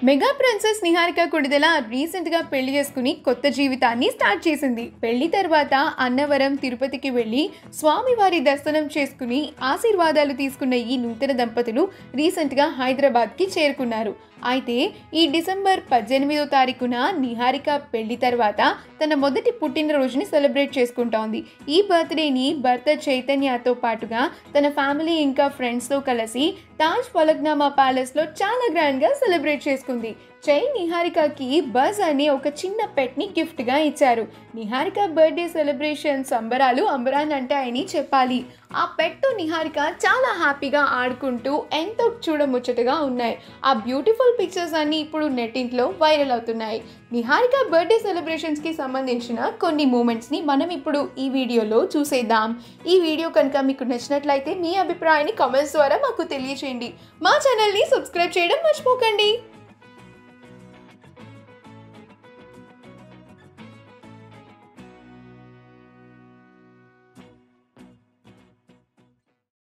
Mega princess Niharika Konidela రీసెంట్గా పెళ్లి చేసుకుని కొత్త జీవితాన్ని స్టార్ట్ చేసింది. పెళ్లి తర్వాత అన్నవరం తిరుపతికి వెళ్ళి స్వామివారి దర్శనం చేసుకుని ఆశీర్వాదాలు తీసుకున్న ఈ నూతన దంపతులు రీసెంట్గా హైదరాబాద్కి చేరుకున్నారు. అయితే ఈ డిసెంబర్ 18వ తారీఖున నిహారిక పెళ్లి తర్వాత తన మొదటి పుట్టినరోజుని సెలబ్రేట్ చేసుకుంటోంది. ఈ బర్త్డేని భర్త చైతన్యతో పాటుగా తన ఫ్యామిలీ ఇంకా ఫ్రెండ్స్తో కలిసి తాజ్ ఫలక్నామా ప్యాలెస్లో చాలా గ్రాండ్గా సెలబ్రేట్ చేసుకుంది. నిహారికకి బజ్ అనే ఒక చిన్న పెట్ని గిఫ్ట్గా ఇచ్చారు. నిహారిక బర్త్డే సెలబ్రేషన్ సంబరాలు అంబరాన్ అంటాయని చెప్పాలి. ఆ పెట్తో నిహారిక చాలా హ్యాపీగా ఆడుకుంటూ ఎంతో చూడముచ్చటగా ఉన్నాయి. ఆ బ్యూటిఫుల్ పిక్చర్స్ అన్నీ ఇప్పుడు నెట్టింట్లో వైరల్ అవుతున్నాయి. నిహారిక బర్త్డే సెలబ్రేషన్స్కి సంబంధించిన కొన్ని మూమెంట్స్ని మనం ఇప్పుడు ఈ వీడియోలో చూసేద్దాం. ఈ వీడియో కనుక మీకు నచ్చినట్లయితే మీ అభిప్రాయాన్ని కామెంట్స్ ద్వారా మాకు తెలియచేయండి. మా ఛానల్ని సబ్స్క్రైబ్ చేయడం మర్చిపోకండి.